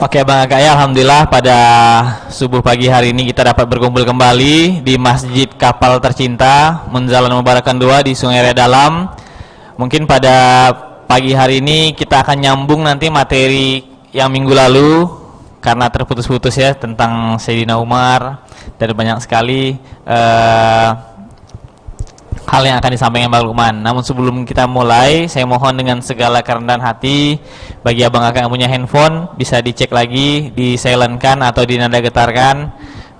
Oke Bang Aka, ya Alhamdulillah pada subuh pagi hari ini kita dapat berkumpul kembali di Masjid Kapal Tercinta Munzalan Mubarakan 2 di Sungai Raya Dalam. Mungkin pada pagi hari ini kita akan nyambung nanti materi yang minggu lalu karena terputus-putus ya, tentang Sayyidina Umar dan banyak sekali hal yang akan disampaikan Bang Lukman. Namun sebelum kita mulai, saya mohon dengan segala kerendahan hati, bagi abang kakak yang punya handphone bisa dicek lagi, di silentkan atau di nada getarkan,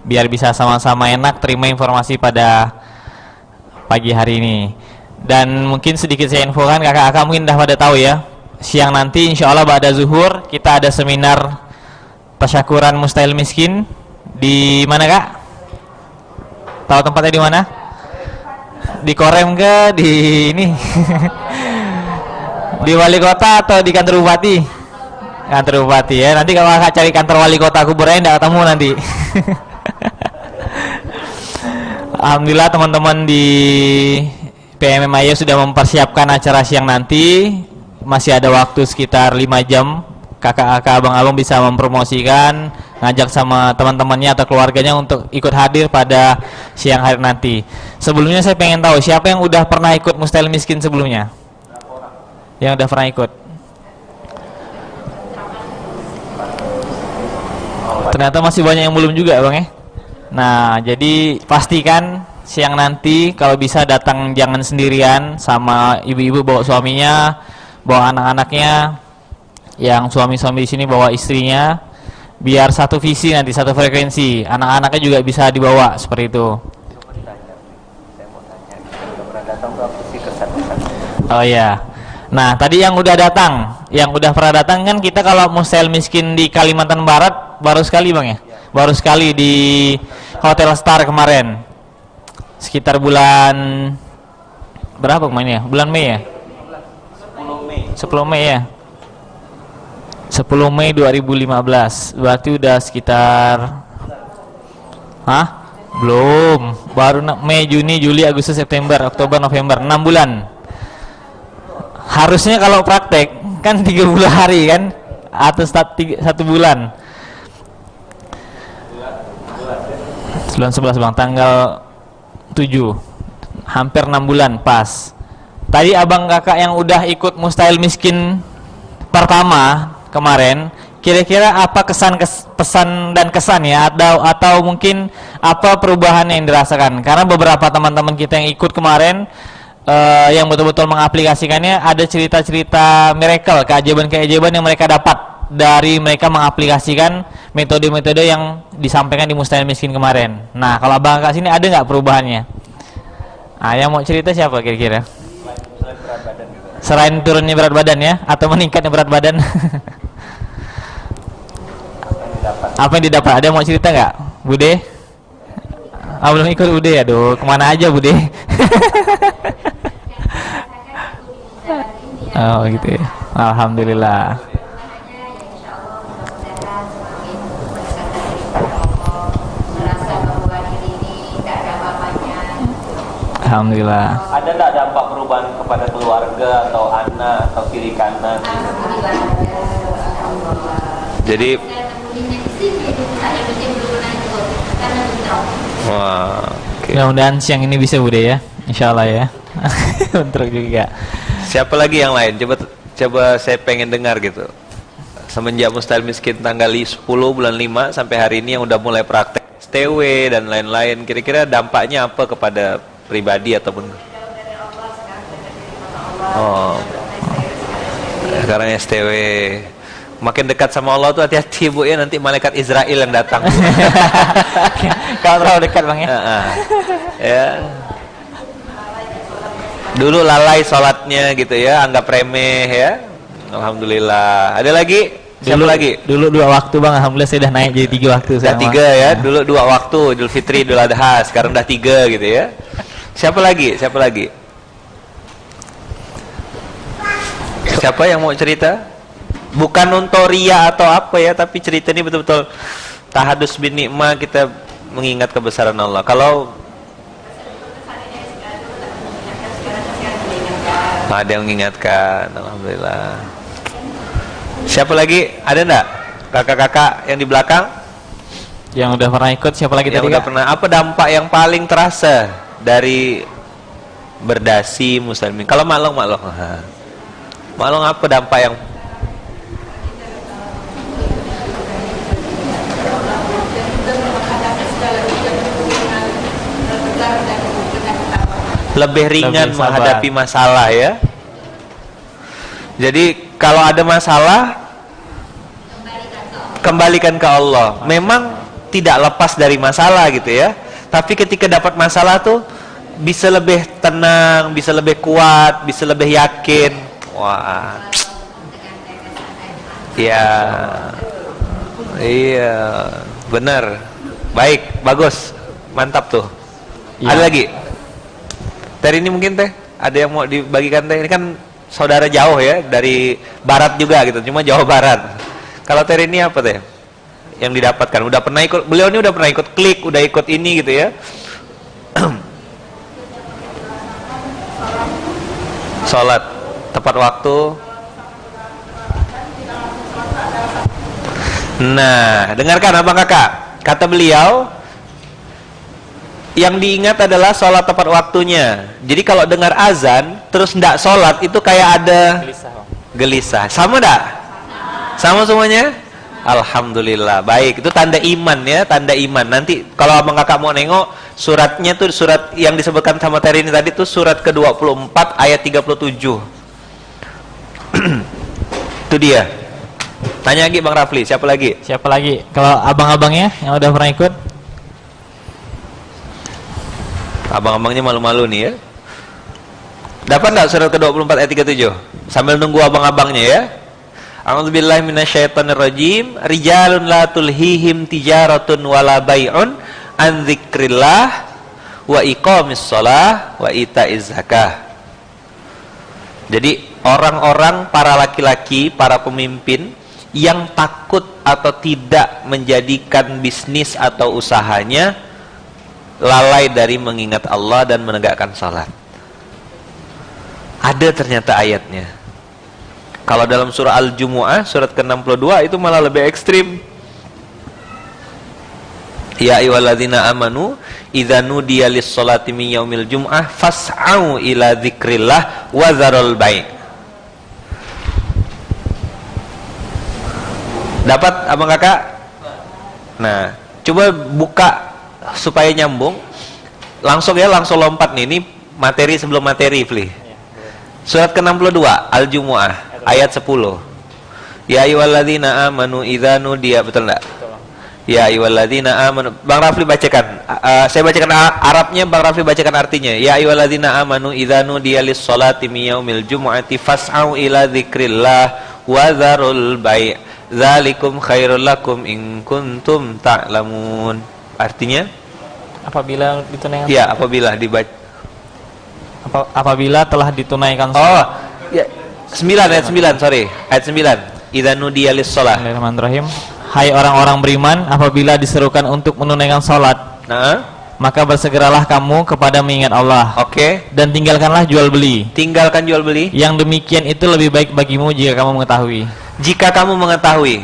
biar bisa sama-sama enak terima informasi pada pagi hari ini. Dan mungkin sedikit saya infokan, kakak-kakak mungkin dah pada tahu ya, siang nanti insya Allah ba'da zuhur kita ada seminar tasyakuran mustahil miskin. Di mana kak? Tahu tempatnya di mana? Di Korem ke di ini di wali kota atau di kantor bupati? Kantor bupati ya. Nanti kalau kakak cari kantor wali kota Kuburaya tidak ketemu nanti. Alhamdulillah teman-teman di PMMIA sudah mempersiapkan acara siang nanti. Masih ada waktu sekitar 5 jam. Kakak-kakak abang-abang bisa mempromosikan, ngajak sama teman-temannya atau keluarganya untuk ikut hadir pada siang hari nanti. Sebelumnya saya pengen tahu siapa yang udah pernah ikut mustahil miskin sebelumnya? Yang udah pernah ikut? Ternyata masih banyak yang belum juga bang ya. Nah jadi pastikan siang nanti kalau bisa datang jangan sendirian, sama ibu-ibu bawa suaminya, bawa anak-anaknya. Yang suami-suami di sini bawa istrinya, biar satu visi nanti, satu frekuensi. Anak-anaknya juga bisa dibawa seperti itu. Oh ya. Nah tadi yang udah datang, yang udah pernah datang kan, kita kalau mustahil miskin di Kalimantan Barat baru sekali bang ya, baru sekali di Hotel Star kemarin, sekitar bulan berapa kemarin ya? Bulan Mei ya? 10 Mei ya. 10 Mei 2015, berarti udah sekitar belum, baru Mei, Juni, Juli, Agustus, September, Oktober, November, 6 bulan. Harusnya kalau praktek kan 30 hari kan, atau 1 bulan. Bulan 11 bang, tanggal 7, hampir 6 bulan pas. Tadi abang kakak yang udah ikut mustahil miskin pertama kemarin, kira-kira apa pesan dan kesan ya, atau mungkin apa perubahan yang dirasakan? Karena beberapa teman-teman kita yang ikut kemarin yang betul-betul mengaplikasikannya, ada cerita-cerita miracle, keajaiban-keajaiban yang mereka dapat dari mereka mengaplikasikan metode-metode yang disampaikan di mustahil miskin kemarin. Nah kalau abang kakak sini ada nggak perubahannya? Yang mau cerita siapa kira-kira? Selain turunnya berat badan ya, atau meningkatnya berat badan? Apa yang didapat? Ada yang mau cerita nggak, Bude? Belum ikut Bude, aduh, kemana aja Bude? Oh gitu ya. Alhamdulillah. Alhamdulillah. Ada nggak dampak perubahan kepada keluarga atau anak atau kiri kanan? Jadi, wah, okay. Mudah-mudahan siang ini bisa Bude ya, insya Allah ya. Untuk juga. Siapa lagi yang lain? Coba saya pengen dengar gitu. Semenjak mustahil miskin tanggal 10 bulan 5 sampai hari ini yang udah mulai praktek STW dan lain-lain, kira-kira dampaknya apa kepada pribadi ataupun sekarang STW makin dekat sama Allah tuh hati-hati bu ya, nanti malaikat Israel yang datang. Kalau terlalu dekat bang ya. Ya. Dulu lalai sholatnya gitu ya, anggap remeh ya. Alhamdulillah. Ada lagi? Siapa lagi? Dulu 2 waktu bang, alhamdulillah saya udah naik jadi 3 waktu. Udah 3 ya, dulu 2 waktu, Idul Fitri, Idul Adha, sekarang udah 3 gitu ya. Siapa lagi? Siapa lagi? Siapa yang mau cerita? Bukan untuk ria atau apa ya, tapi cerita ini betul-betul tahadus bin nikmah, kita mengingat kebesaran Allah. Kalau ada yang mengingatkan, alhamdulillah. Siapa lagi? Ada enggak? kakak-kakak yang di belakang Yang udah pernah ikut siapa lagi yang tadi udah Kak? pernah, apa dampak yang paling terasa dari berdasi muslimin? Kalau maklong maklong apa dampak yang lebih ringan Lebih sabar. menghadapi masalah ya? Jadi kalau ada masalah kembalikan ke Allah. Memang tidak lepas dari masalah gitu ya. Tapi ketika dapat masalah tuh bisa lebih tenang, bisa lebih kuat, bisa lebih yakin. Wah. Ya. Iya, benar. Baik, bagus. Mantap tuh. Iya. Ada lagi? Teh ini mungkin teh ada yang mau dibagikan teh? Ini kan saudara jauh ya, dari barat juga gitu, cuma Jawa Barat. Kalau Teh ini apa teh yang didapatkan? Udah pernah ikut, beliau ini udah pernah ikut klik, udah ikut ini gitu ya. Sholat tepat waktu. Nah, dengarkan abang kakak, kata beliau, yang diingat adalah sholat tepat waktunya. Jadi kalau dengar azan terus ndak sholat itu kayak ada gelisah. Sama ndak? Sama semuanya? Alhamdulillah. Baik, itu tanda iman ya, tanda iman. Nanti kalau abang kakak mau nengok suratnya tuh, surat yang disebutkan sama Teri ini tadi tuh surat ke-24 ayat 37. Itu dia. Tanya lagi Bang Rafli, siapa lagi? Siapa lagi? Kalau abang-abangnya yang udah pernah ikut? Abang-abangnya malu-malu nih ya. Dapat nggak surat ke-24 ayat 37? Sambil nunggu abang-abangnya ya. A'udzubillahi minasyaitonirrajim. Rijalun la tulhihim tijaratun wala bai'un an dzikrillah wa iqamis shalah wa ita'iz zakah. Jadi orang-orang, para laki-laki, para pemimpin yang takut atau tidak menjadikan bisnis atau usahanya lalai dari mengingat Allah dan menegakkan salat. Ada ternyata ayatnya. Kalau dalam surah Al-Jumu'ah surat ke-62 itu malah lebih ekstrim. Ya ayyuhalladzina amanu idza nudiya lis-sholati min yaumil jum'ah fas'au ila dzikrillah wa dzarul bai'. Dapat abang kakak? Nah, coba buka supaya nyambung. Langsung ya, langsung lompat nih. Ini materi sebelum materi, Fli. Surat ke-62 Al-Jumu'ah ayat 10. Ya ayyuhalladzina amanu idza nudiya, betul enggak? Ya ayyuhalladzina amanu. Bang Rafli bacakan. Saya bacakan Arabnya, Bang Rafli bacakan artinya. Ya ayyuhalladzina amanu idza nudiya lis-sholati min yaumil jumu'ati fas'au ila dzikrillah wa dzarul bai'. Dzalikum khairul lakum in kuntum ta'lamun. Artinya? Apabila ditunaikan. Ya, apabila dibaca. Apabila telah ditunaikan Oh, ya. 9 ayat 9, sorry. Ayat 9. Idza nudiya lis-shalah. Bismillahirrahmanirrahim. Hai orang-orang beriman, apabila diserukan untuk menunaikan salat, Nah, maka bersegeralah kamu kepada mengingat Allah. oke. Dan tinggalkanlah jual beli. Tinggalkan jual beli. Yang demikian itu lebih baik bagimu jika kamu mengetahui. Jika kamu mengetahui.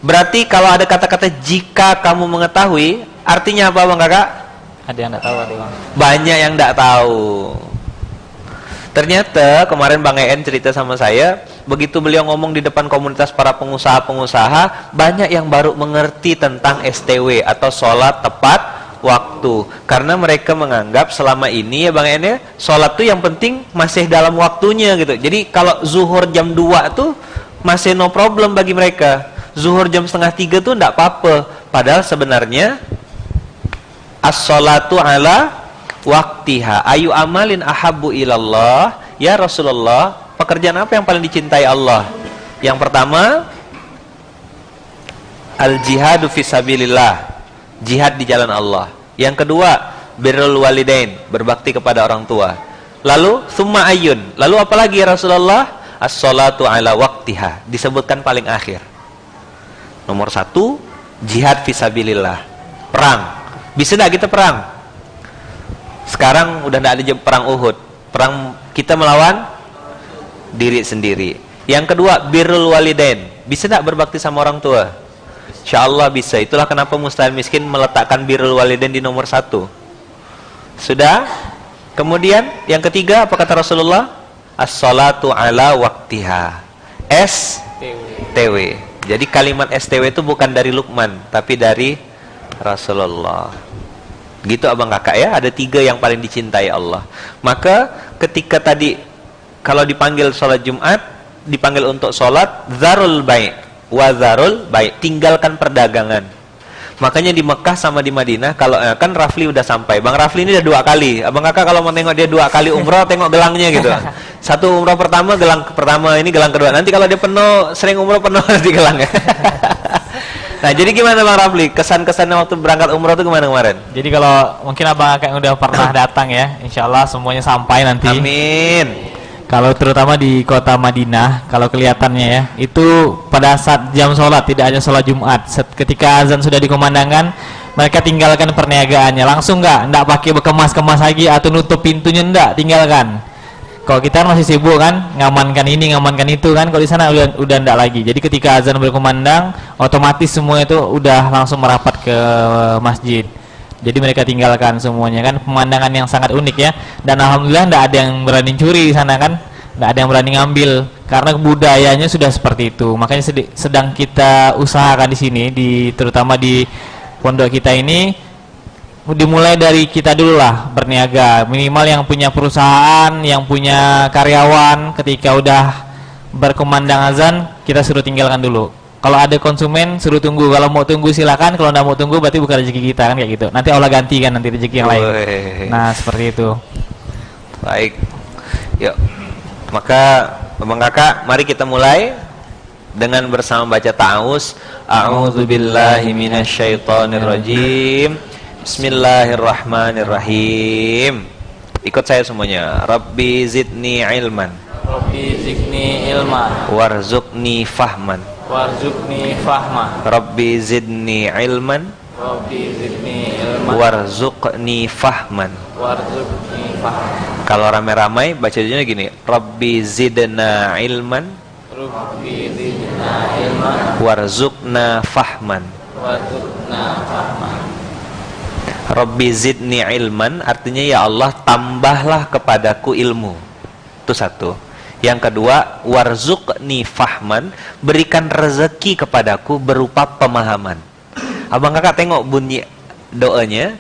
Berarti kalau ada kata-kata jika kamu mengetahui, artinya apa Bang Kakak? Ada yang tidak tahu, ada Bang. Banyak yang tidak tahu. Ternyata kemarin Bang En cerita sama saya, begitu beliau ngomong di depan komunitas para pengusaha-pengusaha, banyak yang baru mengerti tentang STW atau sholat tepat waktu. Karena mereka menganggap selama ini ya Bang En ya, sholat tuh yang penting masih dalam waktunya gitu. Jadi kalau zuhur jam 2 tuh masih no problem bagi mereka. Zuhur jam 2:30 tuh enggak apa-apa. Padahal sebenarnya as-sholatu ala waktiha. Ayu amalin ahabbu ilallah. Ya Rasulullah, pekerjaan apa yang paling dicintai Allah? Yang pertama, al-jihadu fisabilillah, jihad di jalan Allah. Yang kedua, birrul walidain, berbakti kepada orang tua. Lalu, summa ayun. Lalu apa lagi ya Rasulullah? As-sholatu ala waktiha, disebutkan paling akhir. Nomor 1, jihad fisabilillah, perang. Bisa enggak kita perang? Sekarang udah enggak ada perang Uhud. Perang kita melawan diri sendiri. Yang kedua, birrul walidain. Bisa enggak berbakti sama orang tua? Insyaallah bisa. Itulah kenapa Mustahil Miskin meletakkan birrul walidain di nomor 1. Sudah? Kemudian yang ketiga apa kata Rasulullah? As-salatu ala waktiha. STW. Jadi kalimat STW itu bukan dari Luqman, tapi dari Rasulullah. Gitu abang kakak ya, ada 3 yang paling dicintai Allah. Maka ketika tadi kalau dipanggil sholat Jumat, dipanggil untuk sholat zarul bai' wa zarul bai', tinggalkan perdagangan. Makanya di Mekah sama di Madinah, kalau kan Rafli udah sampai. Bang Rafli ini udah 2 kali. Abang kakak kalau mau tengok dia 2 kali umroh, tengok gelangnya gitu. Satu umroh pertama, gelang pertama, ini gelang kedua. Nanti kalau dia penuh, sering umroh penuh nanti gelangnya. Nah, jadi gimana Bang Rafli? Kesan-kesannya waktu berangkat umroh itu gimana kemarin? Jadi kalau mungkin abang kakak yang udah pernah datang ya, insya Allah semuanya sampai nanti. Amin. Kalau terutama di kota Madinah, kalau kelihatannya ya, itu pada saat jam sholat, tidak hanya sholat Jumat. Ketika azan sudah dikumandangkan, mereka tinggalkan perniagaannya. Langsung nggak pakai berkemas-kemas lagi atau nutup pintunya, nggak, tinggalkan. Kalau kita masih sibuk kan, ngamankan ini, ngamankan itu kan. Kalau di sana udah nggak lagi. Jadi ketika azan berkumandang, otomatis semua itu udah langsung merapat ke masjid. Jadi mereka tinggalkan semuanya kan, pemandangan yang sangat unik ya. Dan alhamdulillah tidak ada yang berani curi di sana kan, tidak ada yang berani ngambil karena budayanya sudah seperti itu. Makanya sedang kita usahakan di sini, terutama di pondok kita ini, dimulai dari kita dulu lah berniaga. Minimal yang punya perusahaan, yang punya karyawan, ketika udah berkumandang azan kita suruh tinggalkan dulu. Kalau ada konsumen suruh tunggu, kalau mau tunggu silakan, kalau nggak mau tunggu berarti bukan rezeki kita kan, kayak gitu. Nanti Allah ganti kan nanti rezeki yang lain. Nah seperti itu. Baik, yuk. Maka abang kakak, mari kita mulai dengan bersama baca ta'awuz. A'udzubillahi minasyaitonirrajim. Bismillahirrahmanirrahim. Ikut saya semuanya. Rabbi zidni ilman, Rabbi zidni ilman, warzuqni fahman, warzuqni fahma. Rabbi zidni ilman, Rabbi zidni ilman, warzuqni fahman. warzuqni fahma. Kalau ramai-ramai bacanya gini, Rabbi zidna ilman, Rabbi zidna ilman, warzuqna fahman. warzuqna fahma. Rabbi zidni ilman artinya ya Allah tambahlah kepadaku ilmu. Itu satu. Yang kedua, warzuqni fahman, berikan rezeki kepadaku berupa pemahaman. Abang kakak tengok bunyi doanya,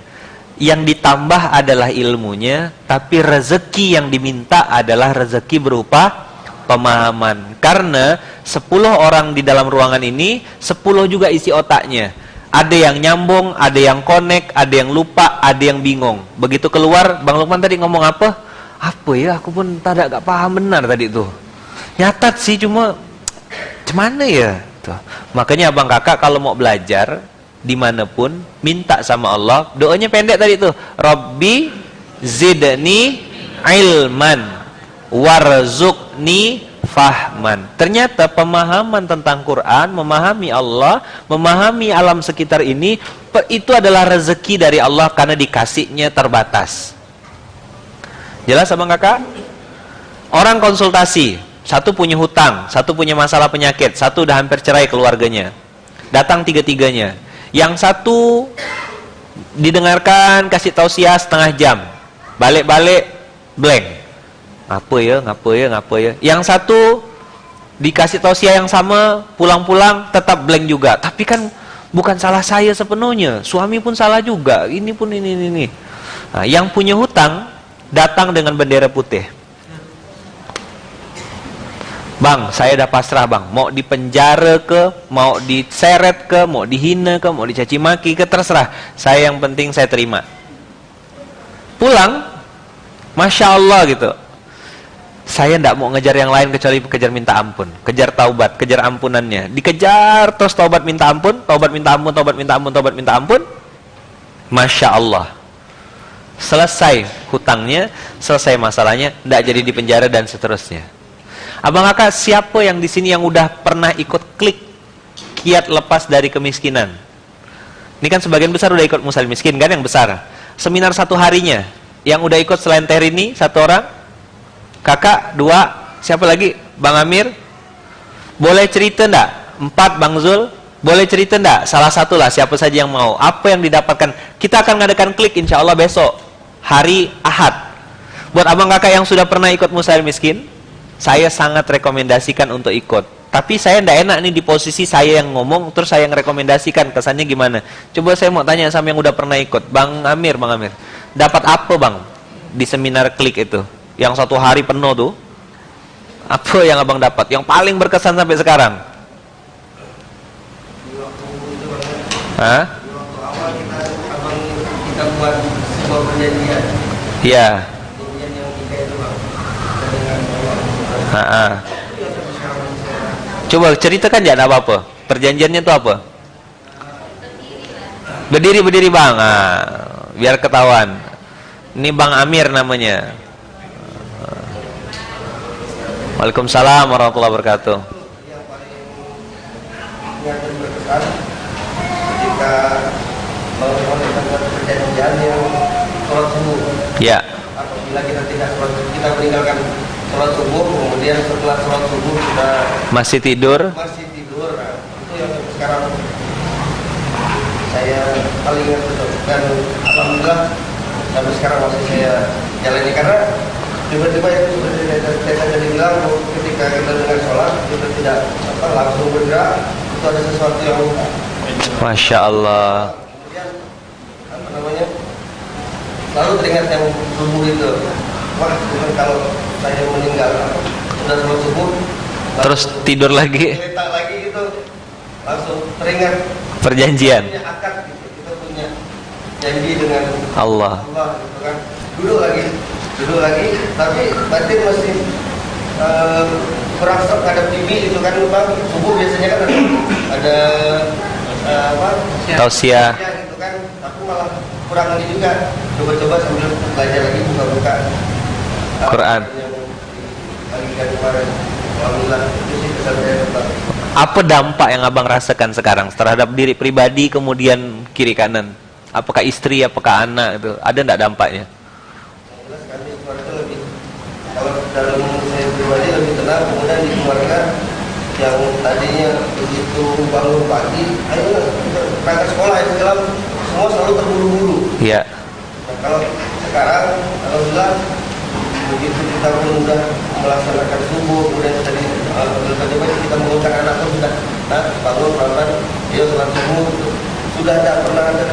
yang ditambah adalah ilmunya, tapi rezeki yang diminta adalah rezeki berupa pemahaman. Karena 10 orang di dalam ruangan ini, 10 juga isi otaknya. Ada yang nyambung, ada yang connect, ada yang lupa, ada yang bingung. Begitu keluar, Bang Lukman tadi ngomong apa? Apa ya, aku pun gak paham benar tadi tuh. Nyatat sih, cuma gimana ya tuh. Makanya abang kakak kalau mau belajar dimanapun, minta sama Allah. Doanya pendek tadi tuh, Rabbi zidni ilman, warzuqni fahman. Ternyata pemahaman tentang Quran, memahami Allah, memahami alam sekitar ini, itu adalah rezeki dari Allah karena dikasihnya terbatas. Jelas abang kakak? Orang konsultasi, satu punya hutang, satu punya masalah penyakit, satu udah hampir cerai keluarganya. Datang 3-tiganya. Yang satu didengarkan, kasih tausiah setengah jam. Balik-balik blank. Ngapa ya. Yang satu dikasih tausiah yang sama, pulang-pulang tetap blank juga. Tapi kan bukan salah saya sepenuhnya, suami pun salah juga, ini pun ini. Nah, yang punya hutang datang dengan bendera putih. Bang, saya udah pasrah bang, mau dipenjara ke, mau diseret ke, mau dihina ke, mau dicaci maki ke, terserah. Saya yang penting saya terima. Pulang, Masya Allah gitu. Saya tidak mau ngejar yang lain kecuali kejar minta ampun, kejar taubat, kejar ampunannya. Dikejar terus taubat minta ampun, taubat minta ampun, taubat minta ampun, taubat minta ampun. Masya Allah. Selesai hutangnya, selesai masalahnya, tidak jadi dipenjara dan seterusnya. Abang kakak, siapa yang di sini yang udah pernah ikut klik kiat lepas dari kemiskinan? Ini kan sebagian besar udah ikut Mustahil Miskin kan, yang besar. Seminar 1 harinya, yang udah ikut selain Terini 1 orang, kakak 2, siapa lagi? Bang Amir, boleh cerita enggak? 4 Bang Zul, Boleh cerita enggak? Salah satu lah, siapa saja yang mau. Apa yang didapatkan? Kita akan ngadakan klik insya Allah besok, hari Ahad. Buat abang kakak yang sudah pernah ikut Mustahil Miskin, saya sangat rekomendasikan untuk ikut. Tapi saya enggak enak nih di posisi saya yang ngomong, terus saya yang rekomendasikan, kesannya gimana? Coba saya mau tanya sama yang udah pernah ikut. Bang Amir, dapat apa bang di seminar klik itu? Yang 1 hari penuh tuh, apa yang abang dapat? Yang paling berkesan sampai sekarang? Hah? Waktu awal kita buat sebuah perjanjian. Iya. Perjanjian yang kita itu bang. Kita dengan Ha-ha. Coba ceritakan jangan apa-apa. Perjanjiannya itu apa? Berdiri bang. Biar ketahuan. Ini Bang Amir namanya. Waalaikumsalam warahmatullahi wabarakatuh. yang paling ingat dan berkesan ketika melakukan perjanjian yang sholat subuh. Ya. Apabila kita tidak sholat, kita meninggalkan sholat subuh, kemudian setelah sholat subuh kita Masih tidur? masih tidur. Nah, itu yang sekarang saya paling ingat betul. Dan alhamdulillah sampai sekarang masih saya jalani, karena tiba-tiba itu seperti saya tadi bilang, ketika kita dengar sholat kita tidak langsung bergerak, itu ada sesuatu yang Masya Allah. kemudian selalu teringat yang subuh itu. Wah, cuman kalau saya meninggal sudah sholat subuh Terus tidur lagi? cerita lagi itu langsung teringat Perjanjian. punya akad gitu. Kita punya janji dengan Allah. gitu kan. Duduk lagi, tapi batin masih kurang sok ngadep TV itu kan bang. Subuh biasanya kan ada Tausiah. gitu kan. Aku malah kurang ini juga. Coba-coba sambil belajar lagi buka-buka Quran. yang dibagikan kemarin. Alhamdulillah itu sih kesan saya Pak. Apa dampak yang abang rasakan sekarang terhadap diri pribadi kemudian kiri kanan? Apakah istri, apakah anak itu? Ada enggak dampaknya? Yang jelas kami keluarga lebih, kalau dalam saya pribadi lebih tenang. Kemudian di keluarga yang tadinya begitu bangun pagi, ayo kita berangkat sekolah ya segala, semua selalu terburu-buru. Iya. Nah, kalau sekarang alhamdulillah begitu kita pun sudah melaksanakan subuh, kemudian tadi tiba-tiba kita mengundang anak pun sudah bangun pelan-pelan, ya sholat subuh, sudah tidak pernah ada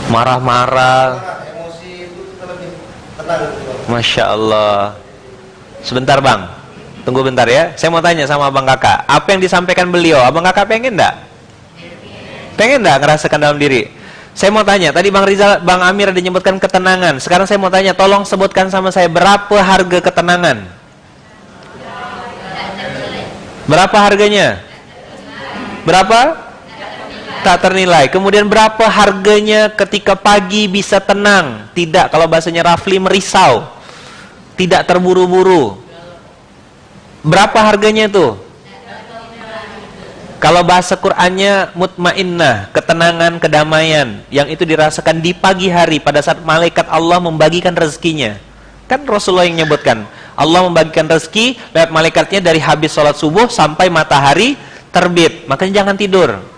Marah-marah. emosi, itu kita lebih tenang gitu. Masya Allah. Sebentar bang, tunggu bentar ya. Saya mau tanya sama abang kakak, apa yang disampaikan beliau? Abang kakak pengen enggak? Pengen enggak ngerasakan dalam diri? Saya mau tanya, tadi Bang Rizal, Bang Amir ada menyebutkan ketenangan. Sekarang saya mau tanya, tolong sebutkan sama saya berapa harga ketenangan? Berapa harganya? Berapa? Tak ternilai. Kemudian berapa harganya ketika pagi bisa tenang? Tidak, kalau bahasanya Rafli merisau. Tidak terburu-buru. Berapa harganya tuh? Kalau bahasa Qur'annya mutmainnah, ketenangan, kedamaian, yang itu dirasakan di pagi hari pada saat malaikat Allah membagikan rezekinya. Kan Rasulullah yang menyebutkan, Allah membagikan rezeki lewat malaikatnya dari habis sholat subuh sampai matahari terbit. Makanya jangan tidur.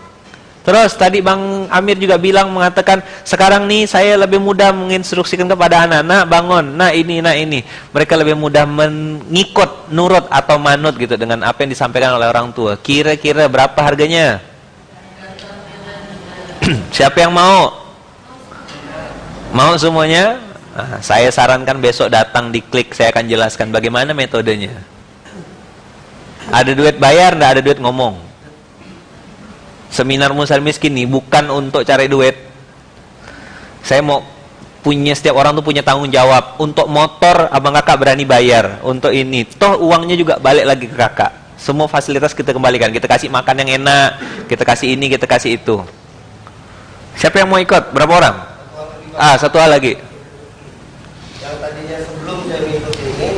Terus tadi Bang Amir juga mengatakan, sekarang nih saya lebih mudah menginstruksikan kepada anak-anak, bangun, nah ini. Mereka lebih mudah mengikut, nurut atau manut gitu dengan apa yang disampaikan oleh orang tua. Kira-kira berapa harganya? Siapa yang mau? Mau semuanya? Nah, saya sarankan besok datang di Klik, saya akan jelaskan bagaimana metodenya. Ada duit bayar, nggak ada duit ngomong. Seminar Mustahil Miskin nih bukan untuk cari duit. Saya mau setiap orang tuh punya tanggung jawab. Untuk motor abang kakak berani bayar, untuk ini toh uangnya juga balik lagi ke kakak. Semua fasilitas kita kembalikan. Kita kasih makan yang enak, kita kasih ini, kita kasih itu. Siapa yang mau ikut? Berapa orang? Satu hal lagi. Yang tadinya sebelum saya mengikuti ini,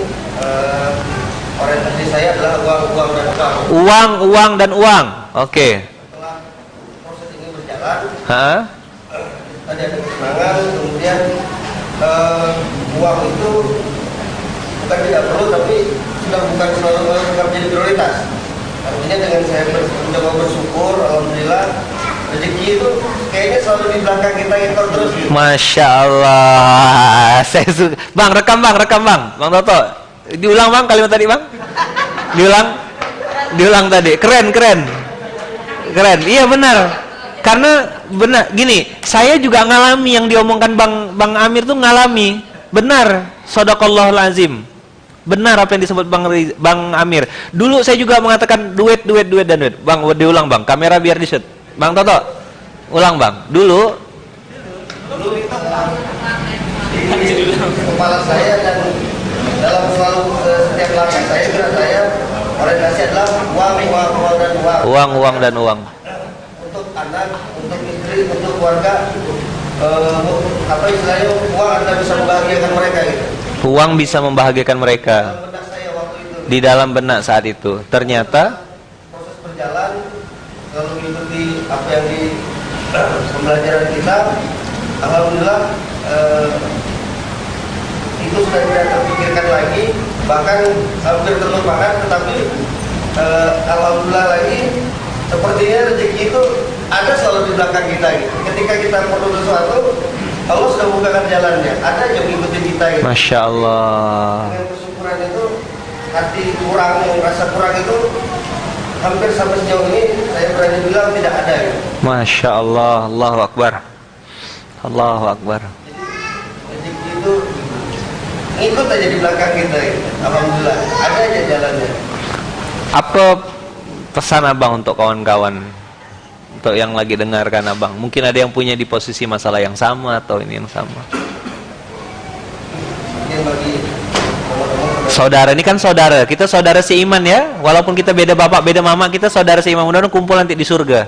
orientasi saya adalah uang dan uang. Uang dan uang. Oke. Setelah proses ini berjalan, tadi ada kesenangan, kemudian uang itu bukan tidak perlu, tapi sudah bukan selalu menjadi prioritas. Artinya dengan saya mencoba bersyukur, alhamdulillah alhamdulillah rezeki itu kayaknya selalu di belakang kita ngetor terus gitu. Masya Allah. Saya suka. Bang, rekam bang. Bang Toto, diulang bang kalimat tadi bang. Diulang tadi. Keren. Iya benar. Karena benar gini, saya juga ngalami yang diomongkan Bang Amir tuh ngalami. Benar, shadaqallahul azim. Benar apa yang disebut Bang Amir. Dulu saya juga mengatakan duet. Bang, diulang bang. Kamera biar di-shoot. Bang Toto, ulang bang. Dulu di kepala saya dan dalam selalu setiap langkah saya gerak saya orientasi adalah uang dan uang. Untuk anak, untuk istri, untuk keluarga, apa istilahnya uang anda bisa membahagiakan mereka gitu. uang bisa membahagiakan mereka. Dalam benak saya waktu itu. Di dalam benak saat itu. Ternyata Proses berjalan selalu mengikuti apa yang di pembelajaran kita. Alhamdulillah itu sudah tidak terpikirkan lagi, bahkan hampir terlupakan. Tetapi alhamdulillah lagi sepertinya rezeki itu ada selalu di belakang kita gitu. Ketika kita perlu sesuatu, Allah sudah bukakan jalannya, ada yang mengikuti kita gitu. Masya Allah. Dengan kesyukuran itu hati kurang, rasa kurang itu hampir sampai sejauh ini saya berani bilang tidak ada gitu. Masya Allah. Allahu Akbar. Rezeki itu ngikut aja di belakang kita gitu. Alhamdulillah ada aja jalannya. Apa pesan abang untuk kawan-kawan, untuk yang lagi dengarkan abang? Mungkin ada yang punya di posisi masalah yang sama atau ini yang sama. Mungkin bagi teman-teman Saudara ini kan saudara, kita saudara seiman ya. Walaupun kita beda bapak, beda mama, kita saudara seiman. Mudah-mudahan kumpul nanti di surga.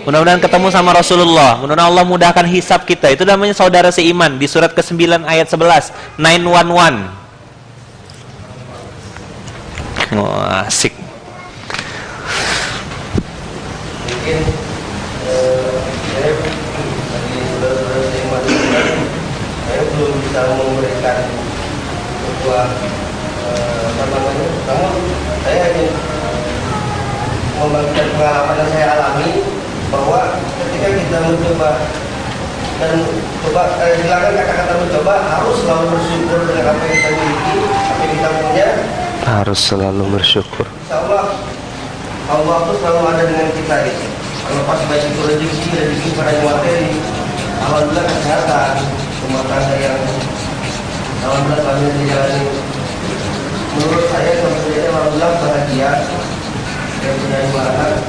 Mudah-mudahan ketemu sama Rasulullah. Mudah-mudahan Allah mudahkan hisab kita. Itu namanya saudara seiman. Di surat ke-9 ayat 11, 911. Wah, asik. mungkin saya bagi saudara-saudara seiman saya belum bisa memberikan sebuah apa namanya, namun saya hanya membagikan pengalaman yang saya alami bahwa ketika kita mencoba dan silakan kata-kata mencoba, harus selalu bersyukur dengan apa yang kita miliki, apa yang kita punya. Harus selalu bersyukur. Insya Allah Allah itu selalu ada dengan kita gitu. Kalau pas baik itu rezeki pada materi, alhamdulillah kesehatan, rumah tangga yang alhamdulillah kami dijalani. Menurut saya sebenarnya alhamdulillah bahagia. Saya punya dua anak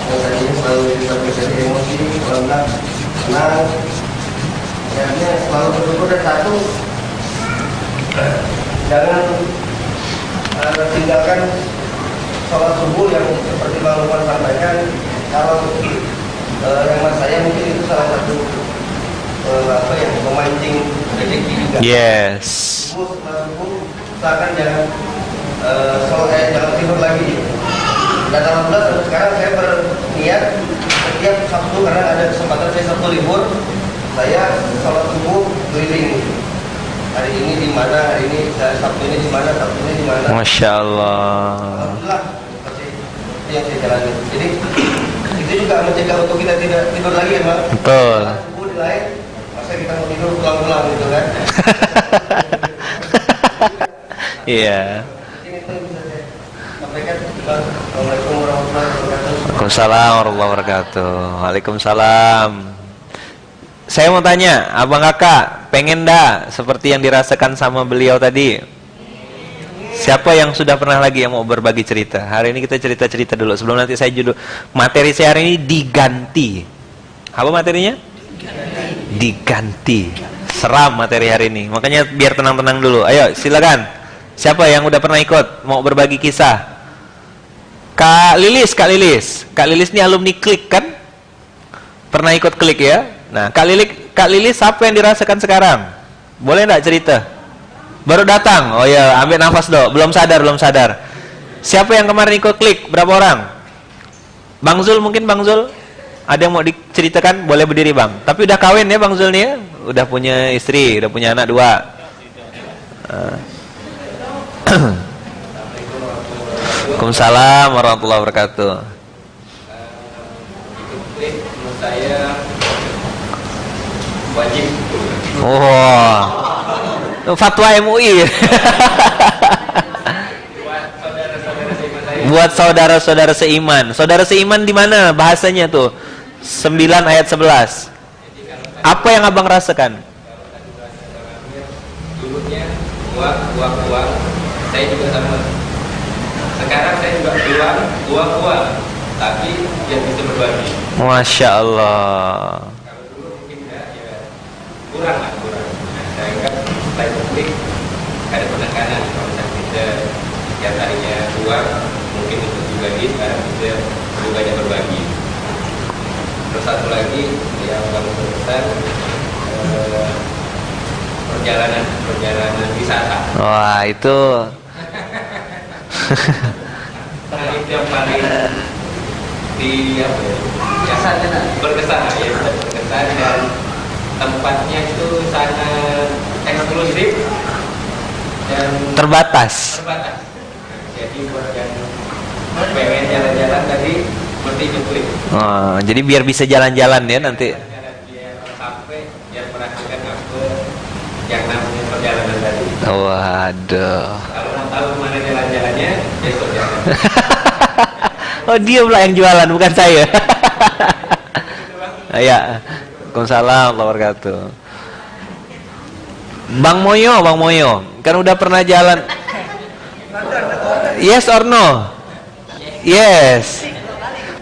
yang tadinya selalu kita menjadi emosi, alhamdulillah senang. Akhirnya selalu bersyukur. Dan satu, jangan tinggalkan sholat subuh yang seperti Bang Lukman sampaikan. Kalau yang mas saya mungkin itu salah satu apa ya, memancing rezeki juga. Yes. Setelah subuh usahakan jangan jangan tidur lagi. Dan alhamdulillah sampai sekarang saya berniat setiap Sabtu, karena ada kesempatan saya Sabtu libur, saya sholat subuh keliling. Hari ini di mana, hari ini Sabtu ini di mana, Sabtu ini di mana. Masya Allah. Alhamdulillah seperti itu yang saya jalani. Jadi itu juga mencegah untuk kita tidak tidur lagi ya, Bang. Betul. Subuh di lain, masa kita mau tidur pulang-pulang gitu kan. Iya. Ini itu bisa saya sampaikan. Assalamualaikum warahmatullahi wabarakatuh. Waalaikumsalam warahmatullahi wabarakatuh. Waalaikumsalam. Saya mau tanya, abang kakak pengen dah seperti yang dirasakan sama beliau tadi? Siapa yang sudah pernah lagi yang mau berbagi cerita? Hari ini kita cerita-cerita dulu sebelum nanti saya judul materi saya hari ini diganti. Apa materinya? Diganti. Seram materi hari ini. Makanya biar tenang-tenang dulu. Ayo silakan. Siapa yang udah pernah ikut mau berbagi kisah? Kak Lilis. Kak Lilis ini alumni Klik kan? Pernah ikut Klik ya? Nah, Kak Lilis apa yang dirasakan sekarang? Boleh enggak cerita? Baru datang. Oh ya, ambil nafas dong. Belum sadar. Siapa yang kemarin ikut Klik? Berapa orang? Bang Zul mungkin, Bang Zul. Ada yang mau diceritakan? Boleh berdiri, Bang. Tapi udah kawin ya Bang Zul nih ya? Udah punya istri, udah punya anak 2. Waalaikumsalam warahmatullahi wabarakatuh. saya wajib. Oh, fatwa MUI. Buat saudara-saudara seiman. Saudara seiman di mana bahasanya tuh? 9 ayat 11. Apa yang abang rasakan? Dulunya uang. Saya juga sama. Sekarang saya juga uang. Tapi yang bisa berbagi. Masya Allah. Kalau dulu mungkin ya kurang. Nah, saya kan mulai publik ada penekanan kalau kita yang tadinya uang mungkin untuk dibagi, sekarang bisa lebih banyak berbagi. Terus satu lagi yang paling besar perjalanan wisata. Wah, itu Nah, itu yang paling berkesan dan tempatnya itu sangat eksklusif dan terbatas. jadi buat yang pengen jalan-jalan tadi mesti ikut klik Oh, jadi biar bisa jalan-jalan ya nanti. jalan biar sampai yang merasakan apa yang namanya perjalanan tadi. Waduh. Kalau mau tahu kemana jalan-jalannya ya ikut jalan. Oh, dia pula yang jualan, bukan saya. Ya. Waalaikumsalam warahmatullahi wabarakatuh. Bang Moyo, kan udah pernah jalan. Yes or no? Yes.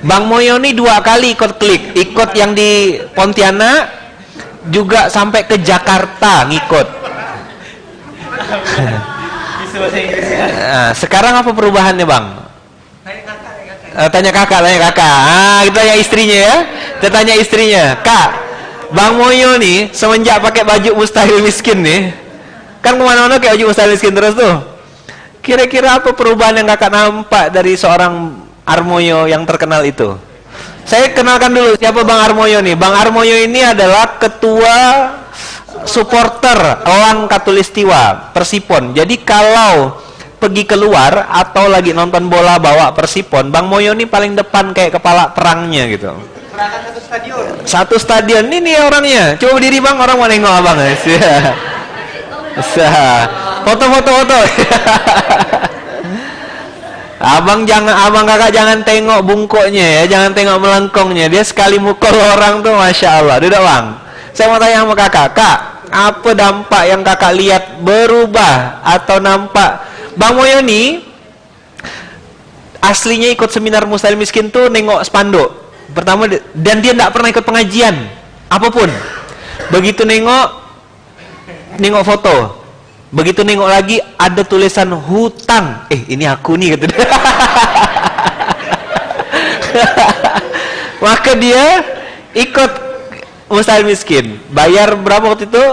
Bang Moyo nih 2 kali ikut klik. Ikut yang di Pontianak, juga sampai ke Jakarta ngikut. Nah, sekarang apa perubahannya, Bang? Tanya kakak. Kita tanya istrinya ya. Kita tanya istrinya. Kak, Bang Moyo nih semenjak pakai baju Mustahil Miskin nih, kan kemana-mana kayak baju Mustahil Miskin terus tuh. Kira-kira apa perubahan yang kakak nampak dari seorang Armoyo yang terkenal itu? Saya kenalkan dulu siapa Bang Armoyo nih. Bang Armoyo ini adalah ketua supporter Elang Katulistiwa Persipon. Jadi kalau pergi keluar atau lagi nonton bola bawa Persipon, Bang Moyo ini paling depan kayak kepala perangnya gitu. Satu stadion ini orangnya. Coba berdiri Bang, orang mau nengok abang guys. Foto. Abang kakak jangan tengok bungkuknya ya, jangan tengok melengkungnya. Dia sekali mukul orang tuh masya Allah. Duduk Bang. Saya mau tanya sama kakak, apa dampak yang kakak lihat berubah atau nampak? Bang Moyo nih aslinya ikut seminar Mustahil Miskin tuh nengok spanduk pertama, dan dia tidak pernah ikut pengajian apapun. Begitu nengok foto, begitu nengok lagi ada tulisan hutang, ini aku nih gitu. Maka dia ikut Mustahil Miskin. Bayar berapa waktu itu?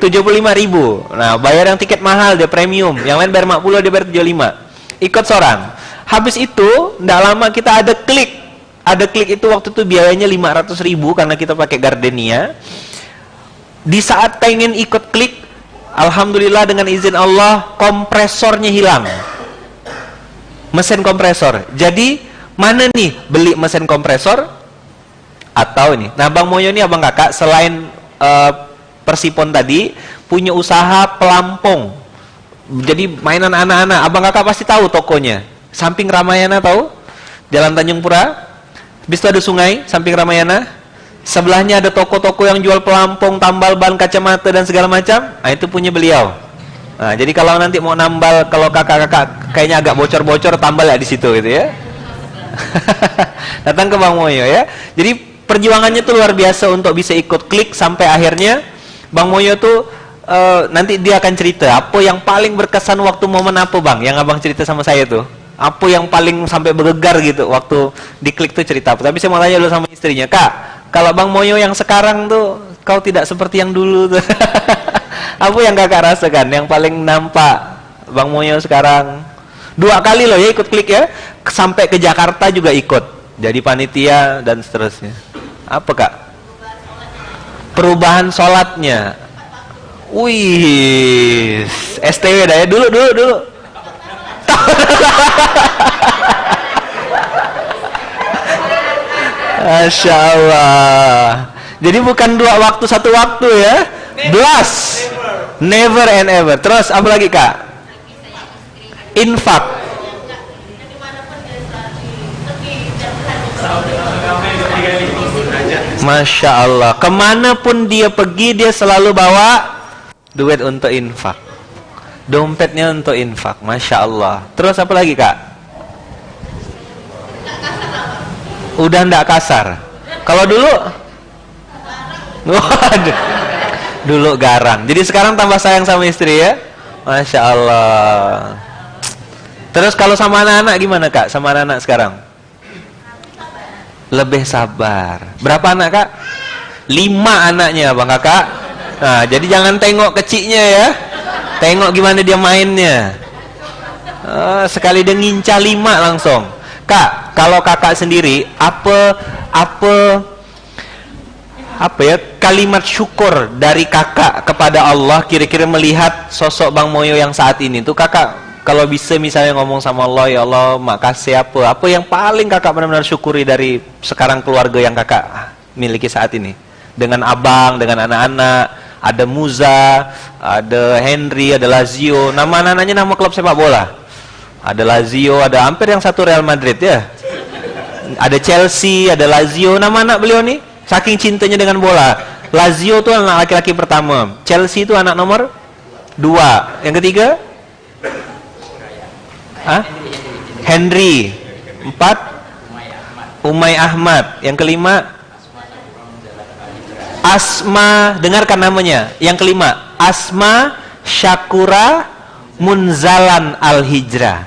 75.000. Nah, bayar yang tiket mahal, dia premium. Yang lain bayar 50, dia bayar 75. Ikut seorang. Habis itu, tidak lama kita ada klik. Ada klik itu waktu itu biayanya 500.000 karena kita pakai Gardenia. Di saat pengen ikut klik, alhamdulillah dengan izin Allah, kompresornya hilang. Mesin kompresor. Jadi, mana nih beli mesin kompresor? Atau ini. Nah, Bang Moyo ini abang kakak, selain Persipon tadi, punya usaha pelampung. Jadi mainan anak-anak. Abang kakak pasti tahu tokonya. Samping Ramayana tahu? Jalan Tanjung Pura. Habis itu ada sungai, samping Ramayana. Sebelahnya ada toko-toko yang jual pelampung, tambal ban, kacamata, dan segala macam. Nah, itu punya beliau. Nah, jadi kalau nanti mau nambal, kalau kakak-kakak kayaknya agak bocor-bocor, tambal ya di situ gitu ya. Datang ke Bang Moyo ya. Jadi perjuangannya tuh luar biasa untuk bisa ikut klik sampai akhirnya Bang Moyo tuh nanti dia akan cerita apa yang paling berkesan waktu momen apa Bang yang abang cerita sama saya tuh, apa yang paling sampai bergegar gitu waktu di klik tuh cerita apa. Tapi saya mau tanya dulu sama istrinya, Kak, kalau Bang Moyo yang sekarang tuh kau tidak seperti yang dulu tuh. Apa yang kakak rasakan yang paling nampak Bang Moyo sekarang? 2 kali loh ya ikut klik ya, sampai ke Jakarta juga ikut jadi panitia dan seterusnya. Apa Kak? Perubahan sholatnya. Wih, STW dah ya. Dulu. Masya Allah. Jadi bukan 2 waktu 1 waktu ya. Blast. Never and ever. Terus apa lagi Kak? Infak. Masya Allah. Kemanapun dia pergi, dia selalu bawa duit untuk infak. Dompetnya untuk infak. Masya Allah. Terus apa lagi Kak? Udah ndak kasar. Kalau dulu, waduh, dulu garang. Jadi sekarang tambah sayang sama istri ya. Masya Allah. Terus kalau sama anak-anak gimana Kak? Sama anak-anak sekarang? Lebih sabar. Berapa anak Kak? 5 anaknya Bang Kakak. Nah, jadi jangan tengok kecilnya ya. Tengok gimana dia mainnya. Sekali dia ngincah 5 langsung. Kak, kalau Kakak sendiri apa ya kalimat syukur dari Kakak kepada Allah kira-kira melihat sosok Bang Moyo yang saat ini tuh Kakak kalau bisa misalnya ngomong sama Allah, ya Allah makasih apa yang paling Kakak benar-benar syukuri dari sekarang keluarga yang Kakak miliki saat ini, dengan abang, dengan anak-anak, ada Muza, ada Henry, ada Lazio, nama anak-anaknya nama klub sepak bola, ada Lazio, ada hampir yang satu Real Madrid ya, ada Chelsea, ada Lazio, nama anak beliau nih saking cintanya dengan bola. Lazio itu anak laki-laki pertama, Chelsea itu anak nomor 2, yang ketiga Henry, 4 Umay Ahmad, yang kelima Asma, dengarkan namanya, yang kelima Asma Syakura Munzalan Al-Hijrah.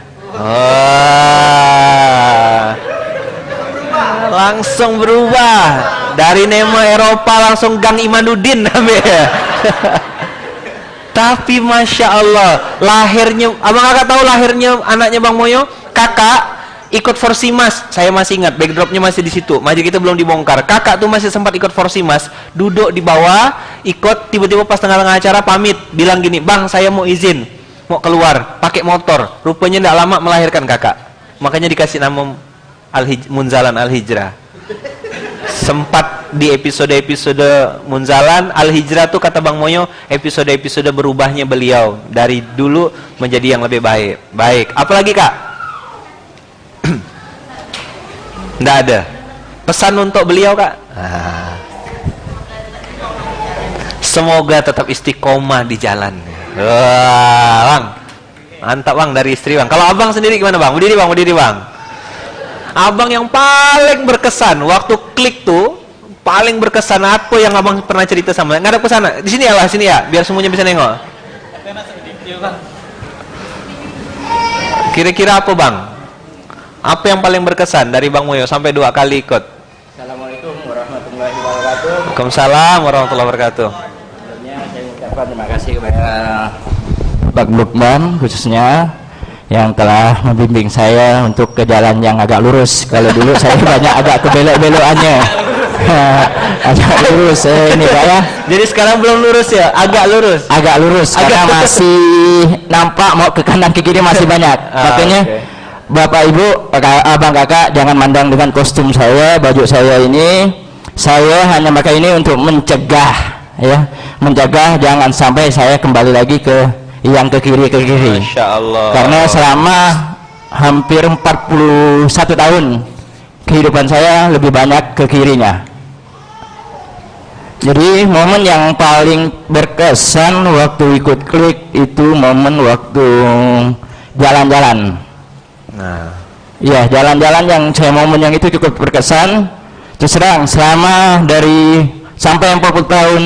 Langsung berubah dari nama Eropa langsung Gang Imanuddin namanya. Tapi Masya Allah, lahirnya, abang kakak tahu lahirnya anaknya Bang Moyo? Kakak ikut Forsimas, saya masih ingat, backdropnya masih di situ, masjid kita belum dibongkar. Kakak tuh masih sempat ikut Forsimas, duduk di bawah, ikut, tiba-tiba pas tengah-tengah acara pamit, bilang gini, Bang saya mau izin, mau keluar, pakai motor. Rupanya tidak lama melahirkan kakak, makanya dikasih nama Munzalan Al-Hijrah. Sempat di episode-episode Munzalan Al-Hijrah tuh kata Bang Moyo, episode-episode berubahnya beliau dari dulu menjadi yang lebih baik. Apalagi Kak? Nggak ada pesan untuk beliau Kak? Semoga tetap istiqomah di jalan. Bang, mantap Bang dari istri Bang. Kalau abang sendiri gimana Bang? Berdiri Bang. Abang yang paling berkesan waktu klik tuh, paling berkesan apa yang abang pernah cerita sama? Nggak ada kesana, di sini ya lah, sini ya, biar semuanya bisa nengok. Kira-kira apa Bang? Apa yang paling berkesan dari Bang Moyo sampai 2 kali ikut? Assalamualaikum warahmatullahi wabarakatuh. Waalaikumsalam warahmatullahi wabarakatuh. Sebelumnya saya mengucapkan terima kasih kepada Pak Lukman khususnya yang telah membimbing saya untuk ke jalan yang agak lurus. Kalau dulu saya banyak agak ke belok-belokannya. Agak lurus ini Pak ya. Jadi sekarang belum lurus ya? Agak lurus Karena masih nampak mau ke kanan ke kiri masih banyak. Makanya Bapak Ibu, abang kakak jangan mandang dengan kostum saya, baju saya ini. Saya hanya pakai ini untuk mencegah ya, mencegah jangan sampai saya kembali lagi ke yang ke kiri. Masya Allah. Karena selama hampir 41 tahun kehidupan saya lebih banyak ke kirinya. Jadi momen yang paling berkesan waktu ikut klik itu momen waktu jalan-jalan. Nah, ya jalan-jalan yang saya momen yang itu cukup berkesan. Terus terang selama dari sampai 40 tahun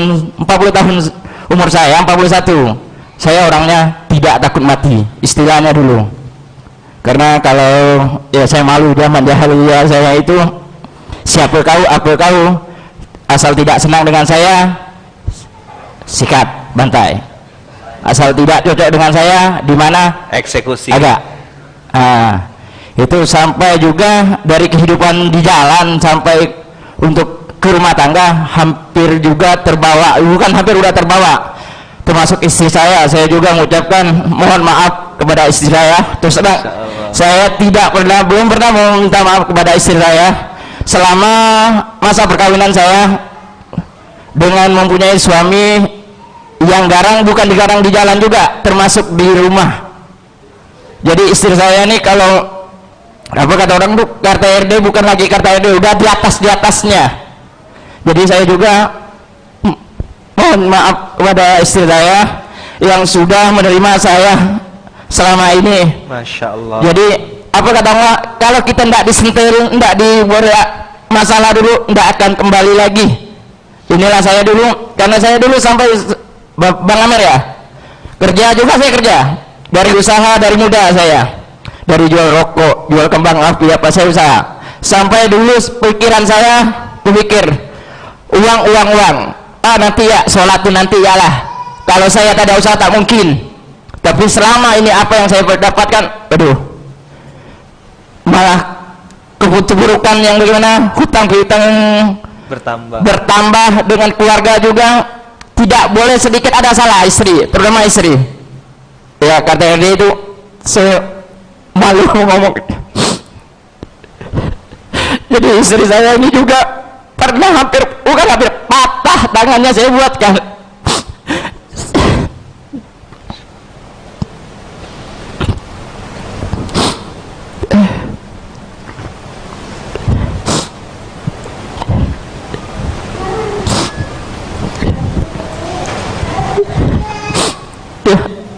umur saya 41. Saya orangnya tidak takut mati, istilahnya dulu. Karena kalau ya saya malu dia menjahilkan saya itu, siapa kau, apa kau, asal tidak senang dengan saya, sikat, bantai. Asal tidak cocok dengan saya, di mana? eksekusi. Agak. Itu sampai juga dari kehidupan di jalan sampai untuk ke rumah tangga hampir juga terbawa, bukan hampir udah terbawa. Termasuk istri saya juga mengucapkan mohon maaf kepada istri saya. Terus saya belum pernah meminta maaf kepada istri saya. selama masa perkawinan saya dengan mempunyai suami yang garang, bukan digarang di jalan juga, termasuk di rumah. Jadi istri saya ini kalau apa kata orang tuh, kartu RD bukan lagi kartu RD, udah di atasnya. Jadi saya juga mohon maaf kepada istri saya yang sudah menerima saya selama ini. Masya Allah. Jadi apa kata Allah, kalau kita tidak disentil, tidak dibuat masalah dulu, tidak akan kembali lagi. Inilah saya dulu, karena saya dulu sampai Bang Amer ya, kerja juga saya kerja, dari usaha dari muda saya, dari jual rokok, jual kembang api apa saya usaha, sampai dulu pikiran saya berpikir uang, nanti ya sholat tuh nanti ya lah, kalau saya tidak usaha tak mungkin. Tapi selama ini apa yang saya dapatkan, aduh, malah keburukan yang bagaimana, hutang bertambah dengan keluarga juga. Tidak boleh sedikit ada salah istri, terutama istri ya, kata dia itu saya malu ngomong. Jadi istri saya ini juga pernah bukan hampir patah tangannya saya buatkan.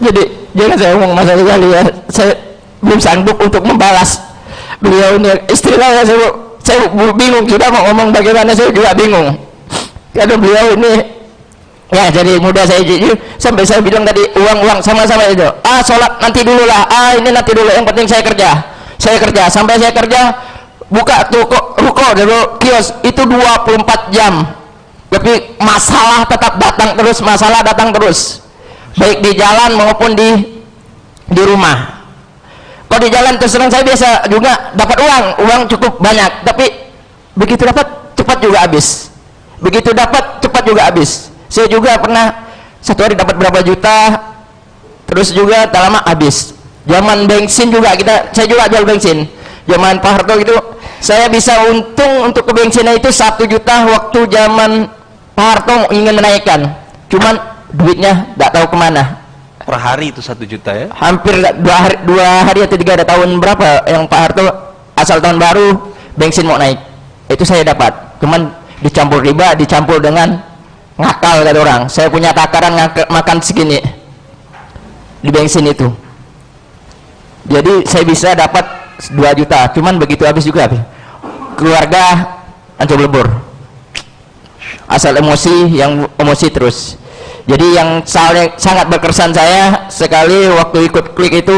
Jadi jangan saya ngomong masalah kali ya, saya belum sanggup untuk membalas beliau ini. Istri saya bingung sudah mau ngomong bagaimana, saya juga bingung karena beliau ini ya, jadi muda saya jujur, sampai saya bilang tadi uang sama-sama itu, sholat nanti dulu lah, ini nanti dulu, yang penting saya kerja sampai saya kerja, buka toko ruko dulu, kios itu 24 jam, tapi masalah tetap datang terus, baik di jalan maupun di rumah. Kalau di jalan terus terang saya biasa juga dapat uang cukup banyak, tapi begitu dapat cepat juga habis, saya juga pernah satu hari dapat berapa juta, terus juga tak lama habis. Zaman bensin juga saya juga jual bensin, zaman Pak Harto itu saya bisa untung untuk ke bensinnya itu 1 juta waktu zaman Pak Harto ingin menaikkan, cuman duitnya tidak tahu kemana. Per hari itu 1 juta ya? Hampir 2 hari atau 3 ada tahun berapa yang Pak Harto asal tahun baru bensin mau naik, itu saya dapat, cuman dicampur riba, dicampur dengan ngakal kata orang. Saya punya takaran makan segini di bensin itu, jadi saya bisa dapat 2 juta, cuman begitu habis juga keluarga hancur lebur, asal emosi terus. Jadi yang sangat berkesan saya sekali waktu ikut klik itu,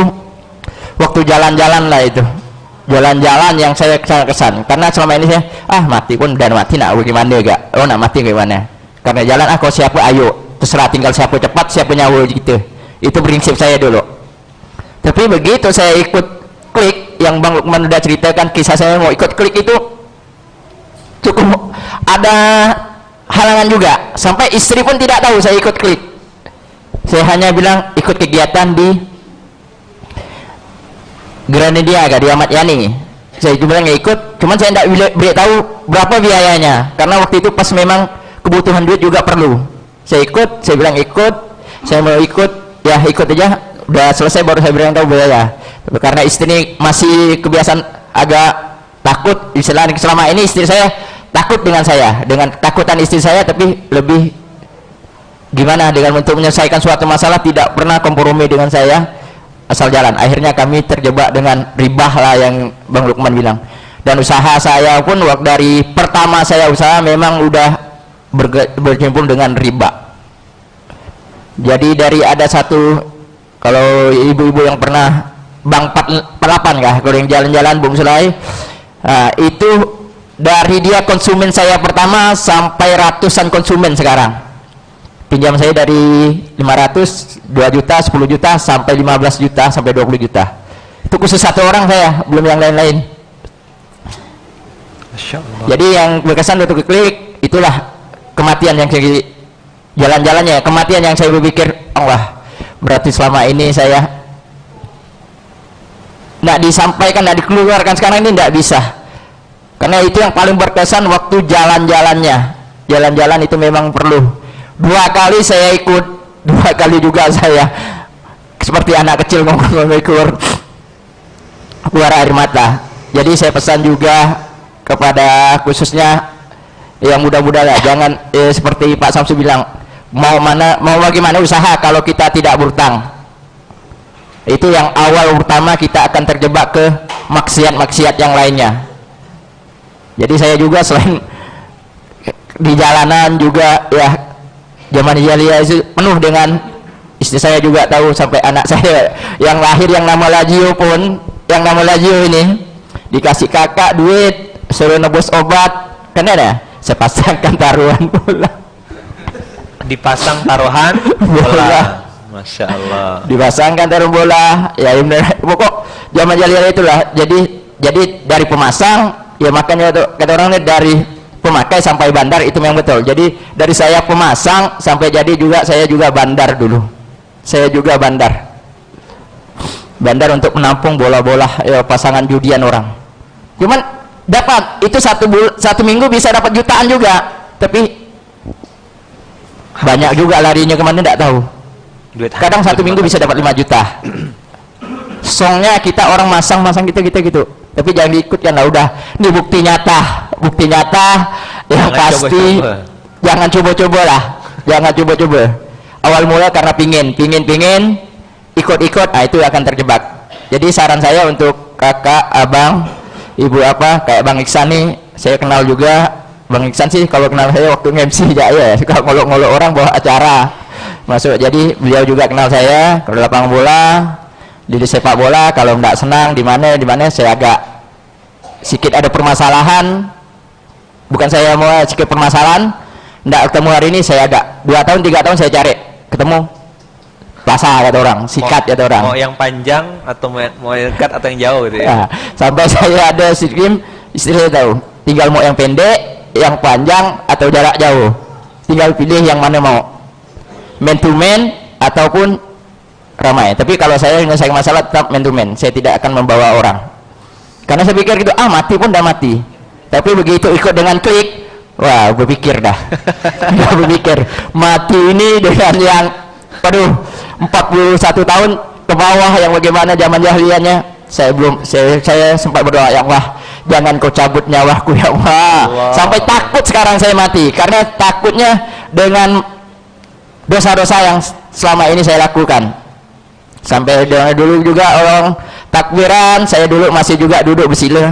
waktu jalan-jalan lah itu, jalan-jalan yang saya sangat kesan, karena selama ini saya mati pun dan mati nak bagaimana gak, nak mati bagaimana, karena jalan kalau siapa ayo terserah, tinggal siapa cepat siapa nyawa gitu, itu prinsip saya dulu. Tapi begitu saya ikut klik yang Bang Lukman udah ceritakan kisah saya mau ikut klik itu, cukup ada halangan juga, sampai istri pun tidak tahu saya ikut klik. Saya hanya bilang ikut kegiatan di Gramedia di Ahmad Yani, saya bilang ikut, cuman saya tidak tahu berapa biayanya, karena waktu itu pas memang kebutuhan duit juga perlu. Saya ikut, saya bilang ikut, saya mau ikut ya ikut aja, udah selesai baru saya bilang tahu biaya. Tapi karena istri masih kebiasaan agak takut, selama ini istri saya takut dengan saya, dengan takutan istri saya, tapi lebih gimana dengan untuk menyelesaikan suatu masalah tidak pernah kompromi dengan saya, asal jalan. Akhirnya kami terjebak dengan ribah lah yang Bang Lukman bilang. Dan usaha saya pun waktu dari pertama saya usaha memang udah berjemput dengan riba. Jadi dari ada satu, kalau ibu-ibu yang pernah Bang 48 kah, kalau yang jalan-jalan Bung Sulai, itu dari dia konsumen saya pertama sampai ratusan konsumen sekarang. Pinjam saya dari 500, 2 juta, 10 juta, sampai 15 juta, sampai 20 juta. Itu khusus satu orang saya, belum yang lain-lain. Jadi yang berkesan untuk klik, itulah kematian yang saya jalan-jalannya, kematian yang saya berpikir, Allah, berarti selama ini saya tidak disampaikan, tidak dikeluarkan, sekarang ini tidak bisa. karena itu yang paling berkesan waktu jalan-jalan itu memang perlu. 2 kali saya ikut, 2 kali juga saya seperti anak kecil ngomong keluar air mata. Jadi saya pesan juga kepada khususnya yang muda-muda lah, jangan seperti Pak Samsu bilang, mau bagaimana usaha kalau kita tidak berutang. Itu yang awal pertama kita akan terjebak ke maksiat-maksiat yang lainnya. Jadi saya juga selain di jalanan juga ya, zaman jahiliyah itu penuh dengan, istri saya juga tahu, sampai anak saya yang lahir yang nama Lajio pun, yang nama Lajio ini dikasih kakak duit suruh nebus obat, kan ada saya pasangkan taruhan bola. Dipasang taruhan bola. Masya Allah. Dipasangkan taruhan bola, ya pokok zaman jahiliyah itulah. Jadi dari pemasang, ya makanya kata orang ini dari pemakai sampai bandar itu memang betul. Jadi dari saya pemasang sampai jadi juga saya juga bandar dulu. Saya juga bandar untuk menampung bola-bola ya, pasangan judian orang. Cuman dapat itu satu minggu bisa dapat jutaan juga, tapi banyak juga larinya kemana tidak tahu. Kadang satu minggu bisa dapat 5 juta. Songnya kita orang masang gitu, tapi jangan diikutkan lah. Udah ini bukti nyata yang pasti coba-coba. Jangan coba-coba lah, jangan coba-coba. Awal mula karena pingin ikut-ikut, itu akan terjebak. Jadi saran saya untuk kakak, abang, ibu apa kayak Bang Iksan nih, saya kenal juga. Bang Iksan sih kalau kenal saya waktu MC ya, suka ngolok-ngolok orang bawa acara masuk. Jadi beliau juga kenal saya kalau lapangan bola, di sepak bola. Kalau nggak senang di mana saya agak sedikit ada permasalahan, bukan saya mau sedikit permasalahan, nggak ketemu hari ini, saya agak 2 tahun 3 tahun saya cari ketemu, basah kata orang, sikat kata orang. Mau yang panjang atau mau yang dekat atau yang jauh gitu ya? Nah, sampai saya ada sikrim, istri saya tahu, tinggal mau yang pendek, yang panjang atau jarak jauh, tinggal pilih yang mana mau, man to man ataupun ramai. Tapi kalau saya menyelesaikan masalah tetap man to man, saya tidak akan membawa orang, karena saya pikir gitu, mati pun dah mati. Tapi begitu ikut dengan klik, wah berpikir dah udah berpikir mati ini dengan yang 41 tahun ke bawah yang bagaimana zaman jahiliyahnya. Saya sempat berdoa, ya Allah jangan kau cabut nyawaku ya Allah. Wow. Sampai takut sekarang saya mati, karena takutnya dengan dosa-dosa yang selama ini saya lakukan. Sampai dulu juga orang takbiran, saya dulu masih juga duduk bersila.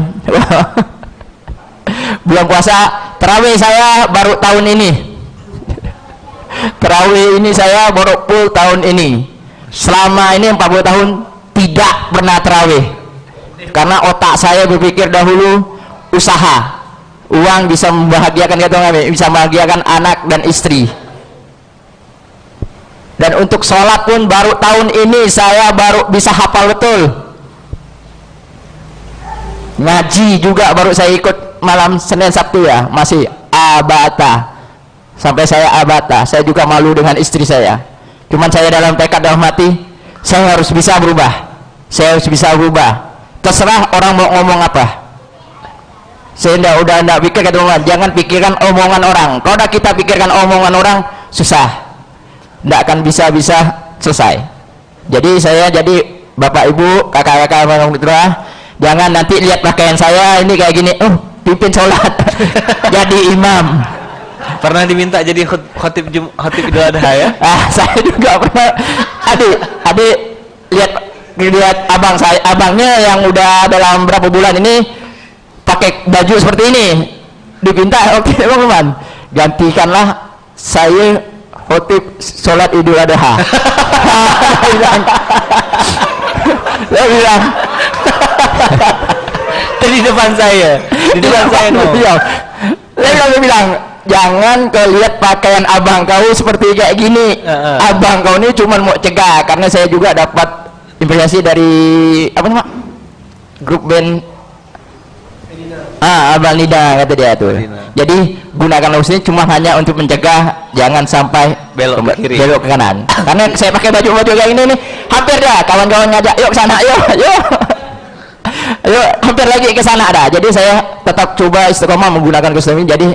Bulan puasa terawih saya baru tahun ini. Terawih ini saya baru full tahun ini. Selama ini 40 tahun tidak pernah terawih, karena otak saya berpikir dahulu usaha, uang bisa membahagiakan bisa membahagiakan anak dan istri. Dan untuk sholat pun baru tahun ini saya baru bisa hafal betul. Ngaji juga baru saya ikut malam Senin Sabtu ya, masih abata. Sampai saya abata, saya juga malu dengan istri saya. Cuman saya dalam tekad dalam hati, saya harus bisa berubah. Saya harus bisa berubah. Terserah orang mau ngomong apa. Saya udah pikir, kata orang, jangan pikirkan omongan orang. Kalau udah kita pikirkan omongan orang, susah. Nggak akan bisa selesai. Jadi saya bapak ibu, kakak-kakak, jangan nanti lihat pakaian saya ini kayak gini, pimpin sholat jadi imam. Pernah diminta jadi khotib Idul Adha ya? Saya juga pernah. Adik lihat abangnya yang udah dalam berapa bulan ini pakai baju seperti ini, dipinta, oke teman-teman, gantikanlah saya khotib sholat Idul Adha. Saya bilang di depan saya saya bilang, jangan kau lihat pakaian abang kau seperti kayak gini. Abang kau ini cuma mau cegah, karena saya juga dapat impresi dari grup band Abang Nida, kata dia tuh. Jadi gunakan ini cuma hanya untuk mencegah jangan sampai belok ke kanan. Karena saya pakai baju kayak gini nih, hampir dah kawan-kawan ngajak, yuk sana, yuk. Ayo, hampir lagi ke sana ada. Jadi saya tetap coba istiqomah menggunakan kostum ini. Jadi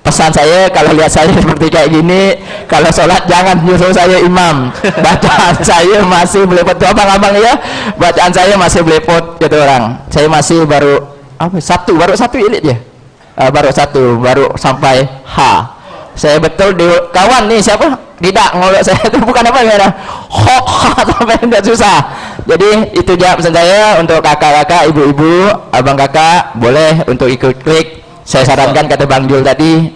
pesan saya, kalau lihat saya seperti kayak gini, kalau sholat jangan nyuruh saya imam. Bacaan saya masih belepot tuh abang-abang ya. Bacaan saya masih belepot gitu orang. Saya masih baru baru satu ilit ya. Baru satu, baru sampai H. Saya betul di kawan nih siapa? Tidak ngolok saya itu bukan apa ya. Sampai tidak susah. Jadi itu jawab pesan saya untuk kakak-kakak, ibu-ibu, abang kakak boleh untuk ikut klik. Saya sarankan kata Bang Jul tadi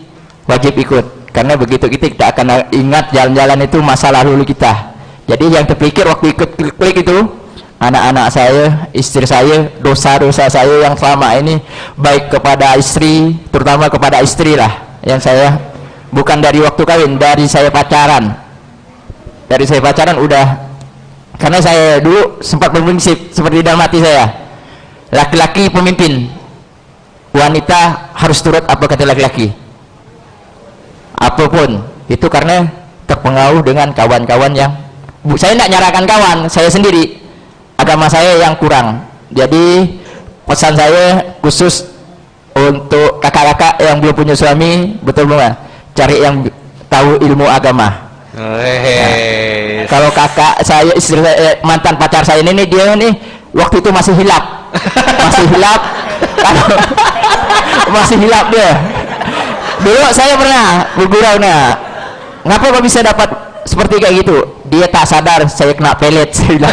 wajib ikut karena begitu kita akan ingat jalan-jalan itu masa lalu kita. Jadi yang terpikir waktu ikut klik itu anak-anak saya, istri saya, dosa-dosa saya yang selama ini baik kepada istri, terutama kepada istri lah yang saya bukan dari waktu kawin, dari saya pacaran udah, karena saya dulu sempat berprinsip seperti dalam hati saya, laki-laki pemimpin, wanita harus turut apa kata laki-laki apapun itu, karena terpengaruh dengan kawan-kawan yang saya tidak nyarakan kawan, saya sendiri agama saya yang kurang. Jadi pesan saya khusus untuk kakak-kakak yang belum punya suami, betul belum? Cari yang tahu ilmu agama. Kalau kakak saya, istri saya, mantan pacar saya ini dia nih waktu itu masih hilap, masih hilap dia. Dulu saya pernah bergurau, ngapa kok bisa dapat seperti kayak gitu? Dia tak sadar saya kena pelet, saya bilang.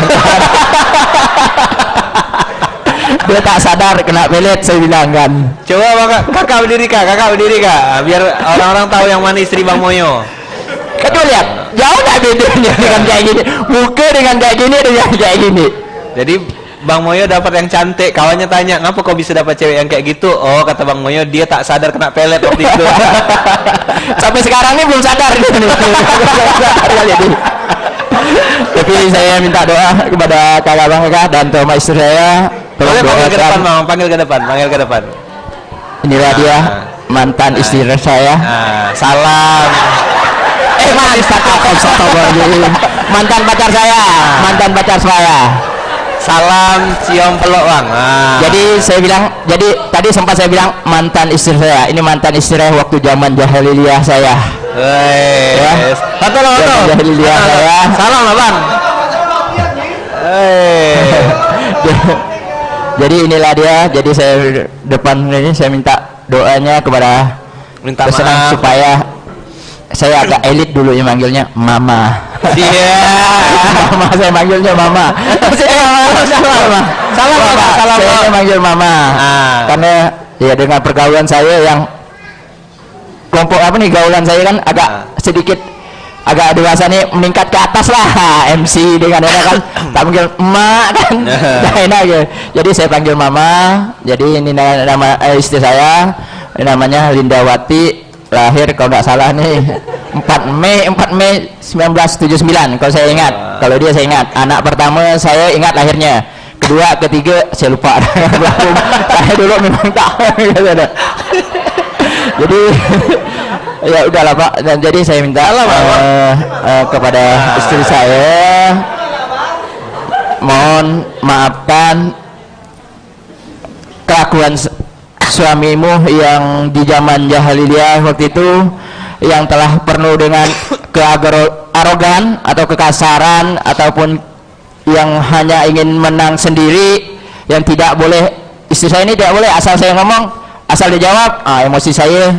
Dia tak sadar kena pelet, saya bilang kan. Coba kakak berdiri kak, biar orang-orang tahu yang mana istri Bang Moyo. Kau lihat, jauh tak bedanya dengan kayak gini. Muka dengan kayak gini dengan kayak gini. Jadi Bang Moyo dapat yang cantik, kawannya tanya, ngapa kok bisa dapat cewek yang kayak gitu? Oh, kata Bang Moyo, dia tak sadar kena pelet waktu itu. Sampai sekarang ini belum sadar. Tapi saya minta doa kepada kakak bang kakak dan sama istri saya. Boleh panggil ke depan, Bang, panggil ke depan. Inilah dia mantan istri saya. Salam. Mantan pacar saya. Salam cium peluk, Bang. Jadi saya bilang, tadi sempat saya bilang mantan istri saya. Ini mantan istri saya waktu zaman jahiliyah saya. Ya. Foto. Jahiliyah saya. Salam, Bang. Jadi inilah dia. Jadi saya depan ini saya minta doanya kepada pesanan supaya saya agak elit dulu yang manggilnya Mama. Iya. Mama, saya manggilnya Mama. Salam. Saya manggil Mama. Karena ya dengan pergaulan saya yang kelompok gaulan saya kan agak sedikit agak dewasa nih, meningkat ke atas lah. MC dengan enak kan, tak panggil emak kan, tak enak ya. Jadi saya panggil Mama. Jadi ini nama istri saya, namanya Lindawati, lahir kalau tidak salah nih 4 Mei 1979 kalau saya ingat. Kalau dia saya ingat. Anak pertama saya ingat lahirnya, kedua ketiga saya lupa. Saya dulu memang tak. Jadi ya udahlah Pak. Dan jadi saya minta kepada istri saya, mohon maafkan kelakuan suamimu yang di zaman jahiliyah waktu itu, yang telah penuh dengan kearogan atau kekasaran, ataupun yang hanya ingin menang sendiri, yang tidak boleh. Istri saya ini tidak boleh, asal saya ngomong, asal dijawab, emosi saya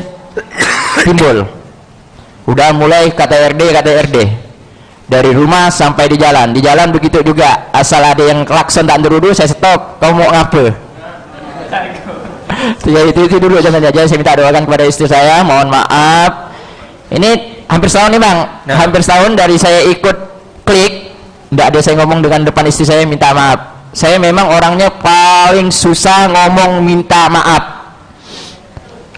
timbul. Udah mulai kata RD dari rumah sampai di jalan begitu juga, asal ada yang klakson tak dulu saya stop, kamu mau ngapa? Ya itu dulu jangan aja. Saya minta doakan kepada istri saya, mohon maaf. Ini hampir setahun nih Bang, hampir setahun dari saya ikut klik, tidak ada saya ngomong dengan depan istri saya minta maaf. Saya memang orangnya paling susah ngomong minta maaf.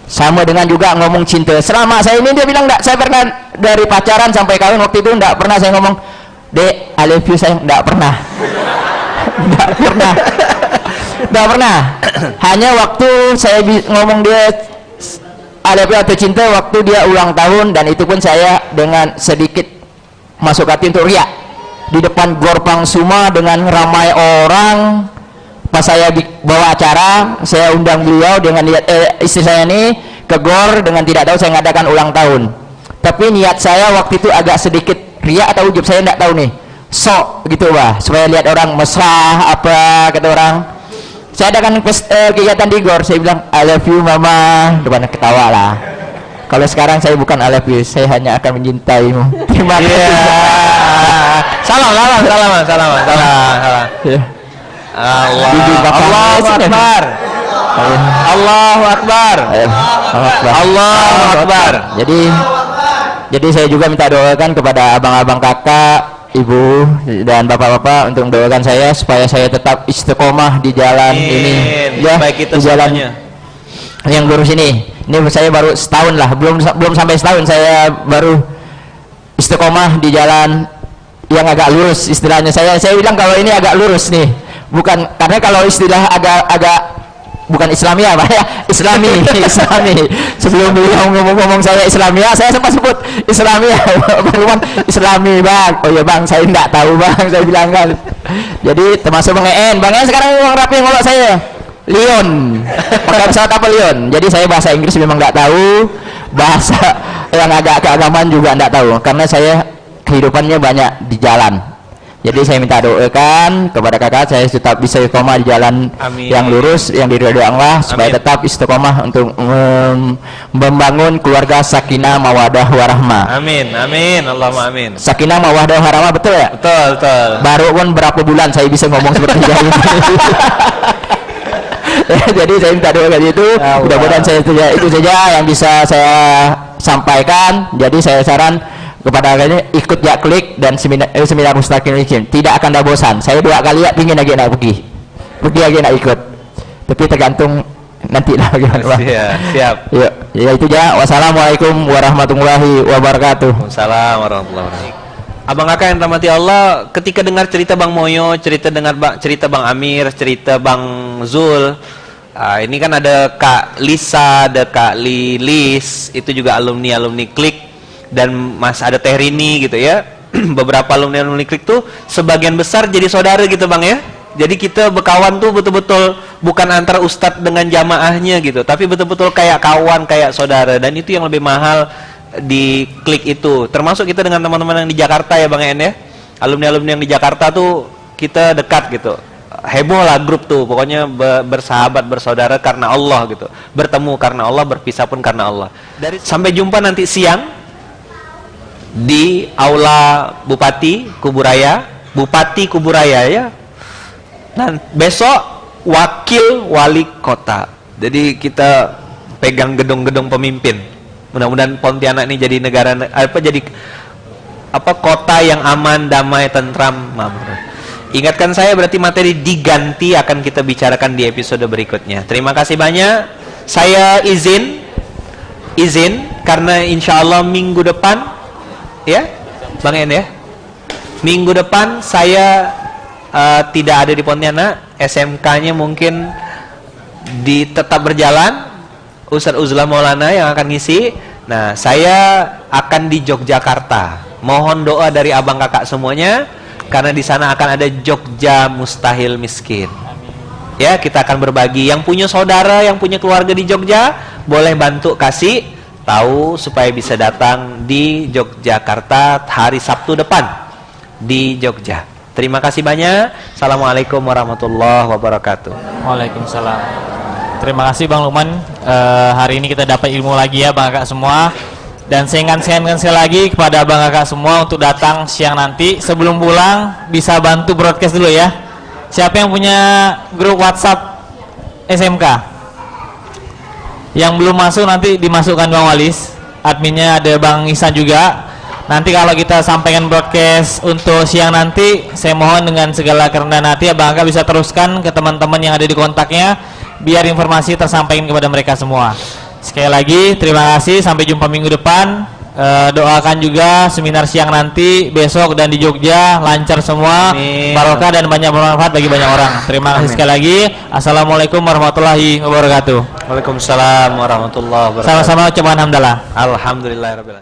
Sama dengan juga ngomong cinta. Selama saya ini dia bilang enggak, saya pernah dari pacaran sampai kawin waktu itu enggak pernah saya ngomong, "Dek, I love you," saya enggak pernah. Enggak pernah. Hanya waktu saya ngomong dia I love you atau cinta waktu dia ulang tahun, dan itu pun saya dengan sedikit masuk hati untuk riak di depan Gor Pangsuma dengan ramai orang, pas saya bawa acara, saya undang beliau dengan niat istri saya ini ke GOR dengan tidak tahu saya ngadakan ulang tahun. Tapi niat saya waktu itu agak sedikit riak atau ujub, saya tidak tahu nih. Sok gitu bah, supaya lihat orang mesra apa kata orang. Saya adakan kegiatan di GOR, saya bilang I love you mama, depan ketawa lah. Kalau sekarang saya bukan I love you, saya hanya akan mencintaimu. Terima kasih. Salam. Ya. Allahu Akbar. Allahu Akbar. Allahu Akbar. Jadi saya juga minta doakan kepada abang-abang, kakak, ibu dan bapak-bapak untuk mendoakan saya supaya saya tetap istiqomah di jalan ini, ya, baik kita di jalan semuanya yang lurus ini. Ini saya baru setahun lah, belum sampai setahun saya baru istiqomah di jalan yang agak lurus istilahnya. Saya bilang kalau ini agak lurus nih, bukan karena kalau istilah agak bukan Islamia Pak ya, Islami. Sebelum beliau ngomong saya Islamia, saya sempat sebut Islamia. Bang Luman Islami Bang. Oh iya Bang, saya tidak tahu Bang, saya bilang kan. Jadi termasuk Bang En sekarang uang rapi ngolok saya Leon, pakai pesawat apa Leon. Jadi saya bahasa Inggris memang nggak tahu, bahasa yang agak keagamaan juga nggak tahu, karena saya kehidupannya banyak di jalan. Jadi saya minta doakan kepada kakak saya tetap bisa istiqomah di jalan yang lurus, yang diridhoi Allah, supaya tetap istiqomah untuk membangun keluarga sakinah mawadah warahmah. Amin. Allahumma amin. Sakinah mawadah warahmah, betul ya? Betul. Baru pun berapa bulan saya bisa ngomong seperti ini. Jadi saya minta doa tadi itu, mudah-mudahan saya itu saja yang bisa saya sampaikan. Jadi saya saran kepada kalian ikut ya klik dan seminar Mustaqil Miskin, tidak akan ada bosan. Saya 2 kali ya pingin lagi nak pergi lagi nak ikut, tapi tergantung nanti lah gimana. Siap. Ya itu aja. Wassalamualaikum warahmatullahi wabarakatuh. Waalaikumsalam warahmatullahi wabarakatuh. Abang kakak yang rahmati Allah, ketika dengar cerita Bang Moyo, cerita Bang Amir, cerita Bang Zul, ini kan ada Kak Lisa, ada Kak Lilis, itu juga alumni klik, dan ada Teh Rini gitu ya. Beberapa alumni klik tuh sebagian besar jadi saudara gitu Bang ya. Jadi kita berkawan tuh betul-betul bukan antara ustadz dengan jamaahnya gitu, tapi betul-betul kayak kawan, kayak saudara, dan itu yang lebih mahal di klik itu. Termasuk kita dengan teman-teman yang di Jakarta ya Bang En ya. Alumni-alumni yang di Jakarta tuh kita dekat gitu. Heboh lah grup tuh, pokoknya bersahabat, bersaudara karena Allah gitu. Bertemu karena Allah, berpisah pun karena Allah. Sampai jumpa nanti siang di aula Bupati Kuburaya ya. Nah, besok wakil wali kota. Jadi kita pegang gedung-gedung pemimpin. Mudah-mudahan Pontianak ini jadi kota yang aman, damai, tentram, makmur. Ingatkan saya, berarti materi diganti akan kita bicarakan di episode berikutnya. Terima kasih banyak. Saya izin karena insya Allah minggu depan ya Bang En ya, minggu depan saya tidak ada di Pontianak. SMK-nya mungkin tetap berjalan, Ustadz Uzlah Maulana yang akan ngisi. Nah, saya akan di Yogyakarta. Mohon doa dari abang kakak semuanya, karena di sana akan ada Jogja Mustahil Miskin. Ya, kita akan berbagi. Yang punya saudara, yang punya keluarga di Jogja, boleh bantu kasih tahu supaya bisa datang di Yogyakarta hari Sabtu depan di Jogja. Terima kasih banyak. Assalamualaikum warahmatullahi wabarakatuh. Waalaikumsalam. Terima kasih Bang Lukman. Hari ini kita dapat ilmu lagi ya Bang kakak semua. Dan saya ingatkan sekali lagi kepada Bang kakak semua untuk datang siang nanti. Sebelum pulang bisa bantu broadcast dulu ya. Siapa yang punya grup WhatsApp SMK? Yang belum masuk nanti dimasukkan Bang Walis. Adminnya ada Bang Ihsan juga. Nanti kalau kita sampaikan broadcast untuk siang nanti, saya mohon dengan segala kerendahan hati Abang kakak bisa teruskan ke teman-teman yang ada di kontaknya, biar informasi tersampaikan kepada mereka semua. Sekali lagi terima kasih, sampai jumpa minggu depan. Doakan juga seminar siang nanti besok dan di Jogja lancar semua, barokah dan banyak bermanfaat bagi banyak orang. Terima kasih sekali lagi. Assalamualaikum warahmatullahi wabarakatuh. Waalaikumsalam warahmatullahi wabarakatuh. Sama-sama ucapan hamdalah. Alhamdulillahirabbil alamin.